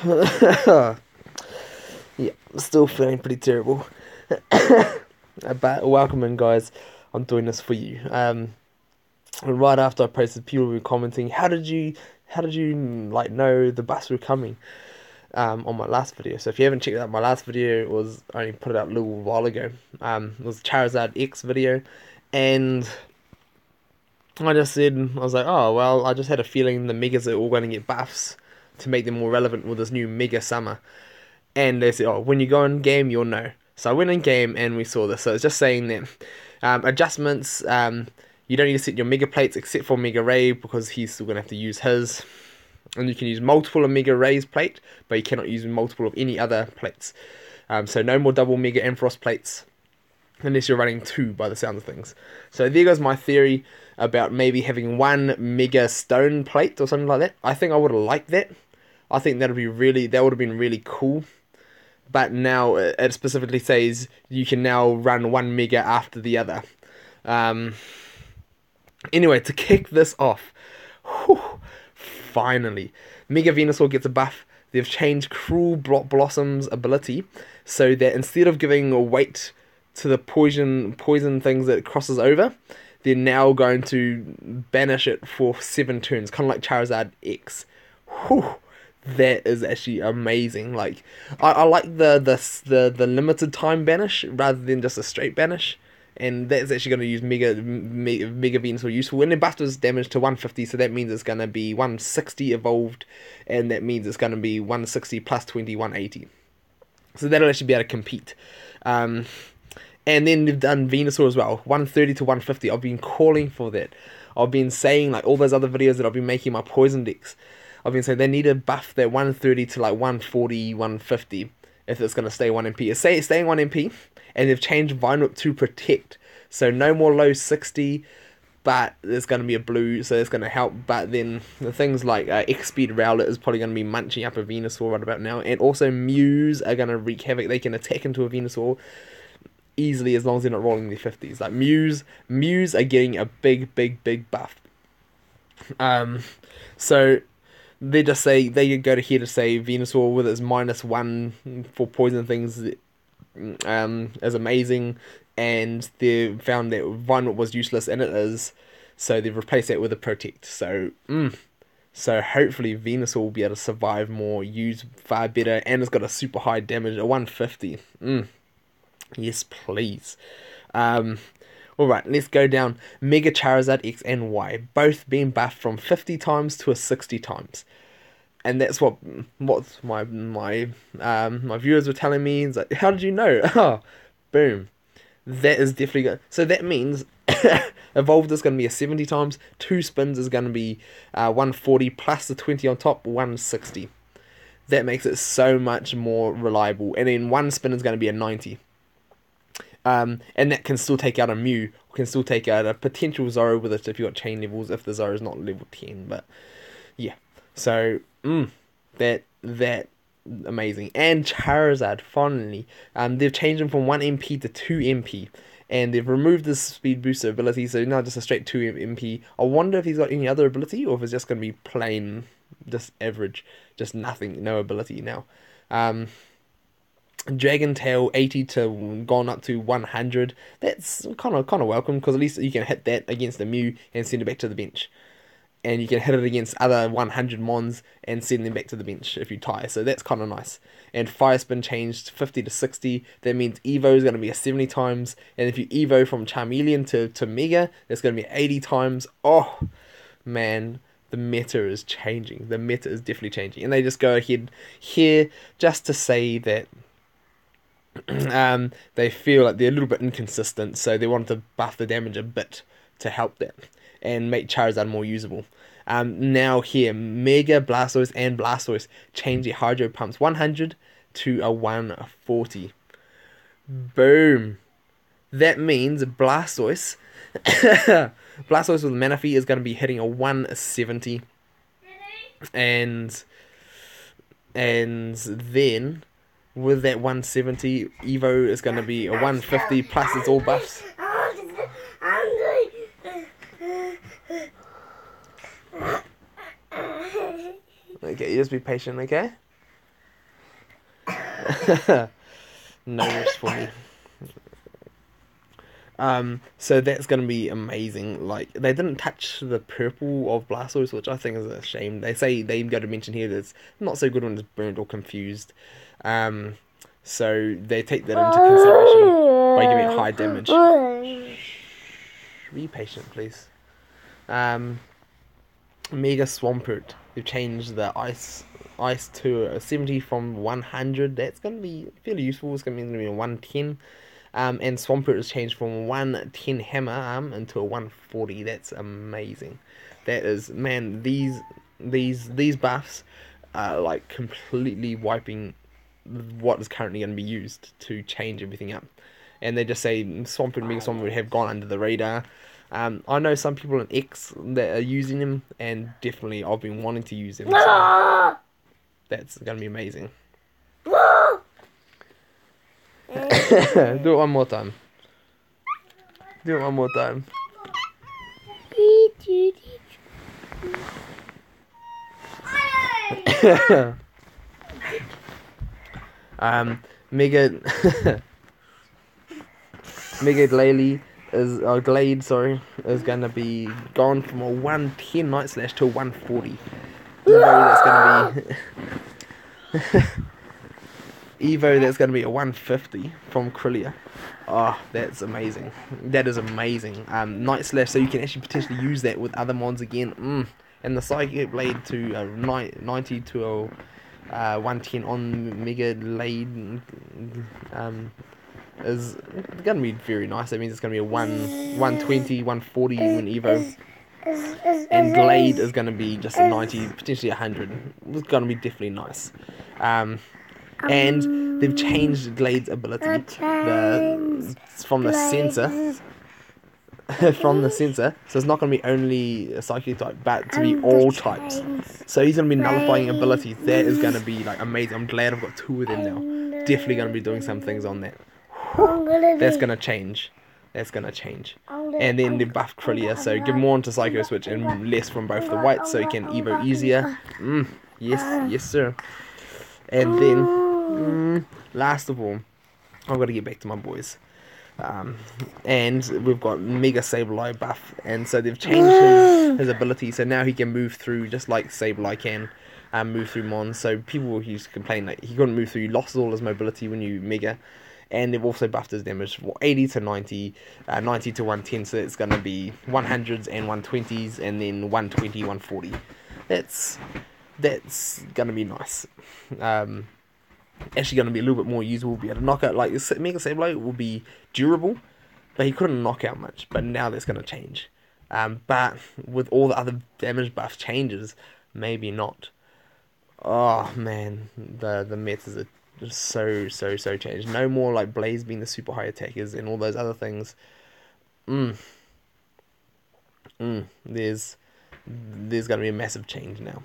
Yeah, still feeling pretty terrible. But welcome in, guys. I'm doing this for you. And right after I posted, people were commenting, how did you like know the bus were coming? On my last video. So if you haven't checked out my last video, it was I only put it up a little while ago. It was Charizard X video, and I just said, I was like, oh well, I just had a feeling the Megas are all going to get buffs to make them more relevant with this new Mega Summer. And they said, oh, when you go in game, you'll know. So I went in game and we saw this. So it's just saying that adjustments. You don't need to set your Mega Plates except for Mega Ray because he's still going to have to use his. And you can use multiple of Mega Ray's plate, but you cannot use multiple of any other plates. So no more double Mega Ampharos plates, unless you're running two by the sound of things. So there goes my theory about maybe having one Mega Stone plate or something like that. I think I would have liked that. I think that would have been really cool. But now it specifically says you can now run one Mega after the other. Anyway, to kick this off, finally, Mega Venusaur gets a buff. They've changed Cruel Blossom's ability so that instead of giving a weight to the poison things that it crosses over, they're now going to banish it for 7 turns, kind of like Charizard X. Whew, that is actually amazing. Like, I like the limited time banish rather than just a straight banish. And that's actually going to use Mega Venusaur useful. And the buff is damage to 150, so that means it's going to be 160 evolved, and that means it's going to be 160 plus 20, 180. So that'll actually be able to compete. And then they've done Venusaur as well, 130 to 150. I've been calling for that. I've been saying, like, all those other videos that I've been making my poison decks, I've been saying they need to buff that 130 to like 140, 150 if it's going to stay 1 MP. It's staying 1 MP, and they've changed Vine to protect. So no more low 60, but there's going to be a blue, so it's going to help. But then the things like X-Speed Rowlet is probably going to be munching up a Venusaur right about now. And also Mews are going to wreak havoc. They can attack into a Venusaur easily as long as they're not rolling their 50s. Like Mews are getting a big buff. So they just say, they go to here to say Venusaur with its -1 for poison things is amazing, and they found that Vine was useless, and it is, so they've replaced that with a protect. So so hopefully Venusaur will be able to survive more, use far better, and it's got a super high damage at 150. Yes, please. Alright, let's go down. Mega Charizard X and Y, both being buffed from 50 times to a 60 times. And that's what my viewers were telling me. It's like, how did you know? Oh, boom. That is definitely good. So that means Evolved is going to be a 70 times. 2 spins is going to be 140 plus the 20 on top, 160. That makes it so much more reliable. And then 1 spin is going to be a 90. And that can still take out a Mew, can still take out a potential Zoro with it if you've got chain levels, if the Zoro is not level 10, but yeah. So, that amazing. And Charizard, finally, they've changed him from 1 MP to 2 MP, and they've removed this speed booster ability, so now just a straight 2 MP. I wonder if he's got any other ability, or if it's just going to be plain, just average, just nothing, no ability now. Dragon Tail 80 to gone up to 100. That's kind of welcome, because at least you can hit that against the Mew and send it back to the bench. And you can hit it against other 100 Mons and send them back to the bench if you tie. So that's kind of nice. And Fire Spin changed 50 to 60. That means Evo is going to be a 70 times. And if you Evo from Charmeleon to Mega, that's going to be 80 times. Oh, man. The meta is changing. The meta is definitely changing. And they just go ahead here just to say that they feel like they're a little bit inconsistent, so they wanted to buff the damage a bit to help that and make Charizard more usable. Now here, Mega Blastoise and Blastoise change their Hydro Pumps 100 to a 140. Boom. That means Blastoise Blastoise with Manaphy is going to be hitting a 170. And then with that 170, Evo is going to be a 150 plus it's all buffs. Okay, just be patient, okay? No rest for me. So that's gonna be amazing. Like they didn't touch the purple of Blastoise, which I think is a shame. They say they even go to mention here that it's not so good when it's burnt or confused. Um, so they take that into consideration by giving it high damage. Be patient, please. Mega Swampert. They've changed the ice to a 70 from 100. That's gonna be fairly useful. It's gonna be a 110. And Swampert has changed from 110 hammer arm into a 140. That's amazing. That is, man, these buffs are like completely wiping what is currently going to be used to change everything up. And they just say Swampert and Mega Swampert have gone under the radar. I know some people in X that are using them, and definitely I've been wanting to use them. So that's going to be amazing. Do it one more time. Do it one more time. Mega Mega Glade, sorry, is gonna be gone from a 110 Night Slash to a 140. That's gonna be Evo, that's going to be a 150 from Krillia. Oh, that's amazing. That is amazing. Night Slash, so you can actually potentially use that with other mods again. And the Psychic Blade to 90 to a 110 on Mega Blade is going to be very nice. That means it's going to be a 120, 140 in Evo. And Glade is going to be just a 90, potentially 100. It's going to be definitely nice. And they've changed Glade's ability from the sensor. From the sensor, so it's not going to be only a psychic type, but to be all types. So he's going to be nullifying abilities. That is going to be like amazing. I'm glad I've got two of them now. Definitely going to be doing some things on that. That's going to change. That's going to change. And then they buffed Krillia, so give more into Psycho Switch and less from both the whites, so he can Evo easier. Yes sir. And then, last of all, I've got to get back to my boys. And we've got Mega Sableye buff, and so they've changed his ability, so now he can move through just like Sableye can move through Mons. So people used to complain that he couldn't move through, he lost all his mobility when you Mega. And they've also buffed his damage from 80 to 90, 90 to 110, so it's going to be 100s and 120s, and then 120, 140. That's going to be nice. Actually going to be a little bit more usable, be able to knock out, like Mega Sableye will be durable, but he couldn't knock out much, but now that's going to change. But with all the other damage buff changes, maybe not. Oh man, the metas are just so changed. No more like Blaze being the super high attackers and all those other things. There's going to be a massive change now.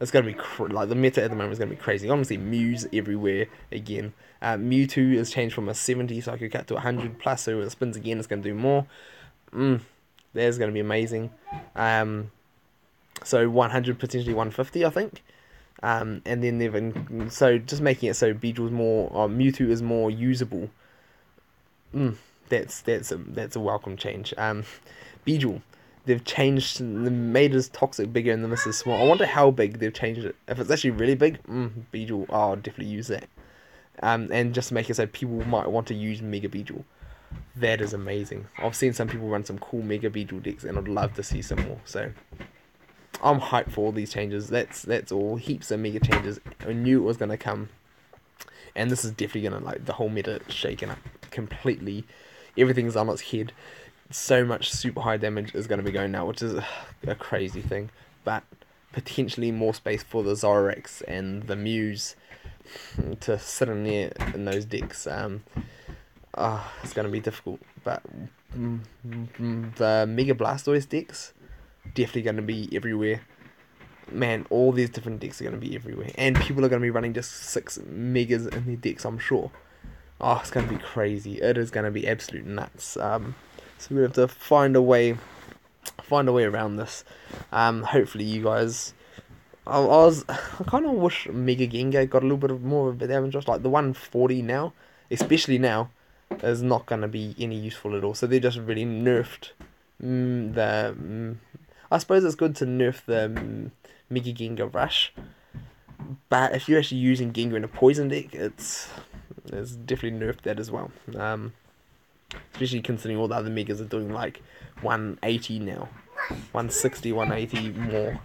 It's going to be like the meta at the moment is going to be crazy. Honestly, Mews everywhere again. Mewtwo has changed from a 70 Psycho Cut to 100 plus, so when it spins again, it's going to do more. That's going to be amazing. So 100, potentially 150, I think. And then they've so just making it so Beedrill's more, Mewtwo is more usable. That's a welcome change. Beedrill. They've changed, they made his toxic bigger and the misses small. I wonder how big they've changed it. If it's actually really big, Beedrill, I'll definitely use that. And just make it so people might want to use Mega Beedrill. That is amazing. I've seen some people run some cool Mega Beedrill decks, and I'd love to see some more. So I'm hyped for all these changes. That's all. Heaps of mega changes. I knew it was gonna come, and this is definitely gonna, like, the whole meta shaken up completely. Everything's on its head. So much super high damage is going to be going now, which is a crazy thing, but potentially more space for the Zoroarks and the Mews to sit in there in those decks. It's going to be difficult, but the Mega Blastoise decks definitely going to be everywhere. Man, all these different decks are going to be everywhere, and people are going to be running just 6 Megas in their decks, I'm sure. It's going to be crazy. It is going to be absolute nuts. So we have to find a way around this. Hopefully you guys I kind of wish Mega Gengar got a little bit of more of a damage. Just like the 140 now, especially now, is not gonna be any useful at all. So they just really nerfed the. I suppose it's good to nerf the Mega Gengar Rush, but if you're actually using Gengar in a poison deck, it's definitely nerfed that as well. Especially considering all the other Megas are doing like 180 now, 160, 180 more.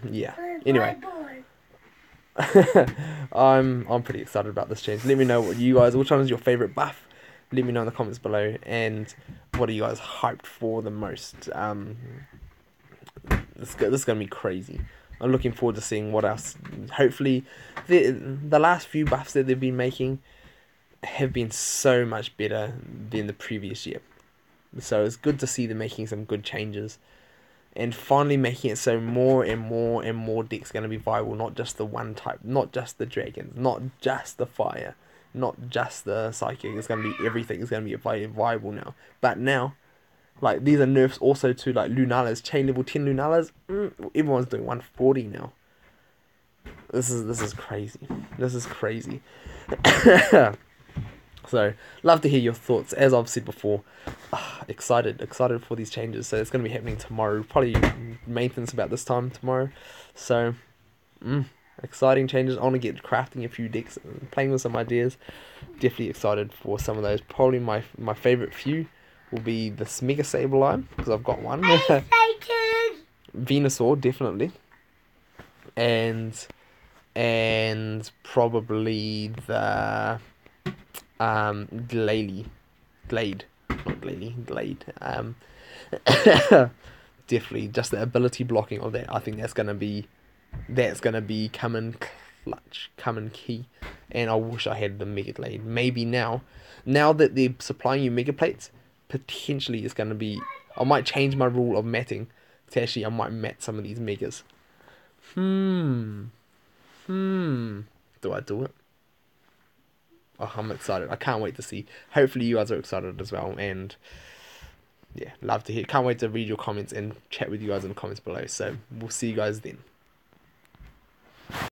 Yeah. Anyway, I'm pretty excited about this change. Let me know which one is your favorite buff. Let me know in the comments below, and what are you guys hyped for the most? This is gonna be crazy. I'm looking forward to seeing what else. Hopefully, the last few buffs that they've been making have been so much better than the previous year. So it's good to see them making some good changes, and finally making it so more and more and more decks going to be viable. Not just the one type, not just the dragons, not just the fire, not just the psychic. It's going to be everything. It's going to be viable now. But now, like, these are nerfs also to like Lunalas, chain level 10 Lunalas. Everyone's doing 140 now. This is crazy. This is crazy. So, love to hear your thoughts. As I've said before, excited for these changes. So it's going to be happening tomorrow. Probably maintenance about this time tomorrow. So, exciting changes. I want to get crafting a few decks, playing with some ideas. Definitely excited for some of those. Probably my favorite few will be this Mega Sableye, because I've got one. Venusaur, definitely. And probably the Glade, not Glade. Definitely just the ability blocking of that. I think that's gonna be coming clutch, coming key. And I wish I had the Mega Glade. Maybe now that they're supplying you Mega Plates, potentially it's gonna be. I might change my rule of matting to actually I might mat some of these Megas. Do I do it? Oh, I'm excited. I can't wait to see. Hopefully you guys are excited as well. And yeah, love to hear. Can't wait to read your comments and chat with you guys in the comments below. So we'll see you guys then.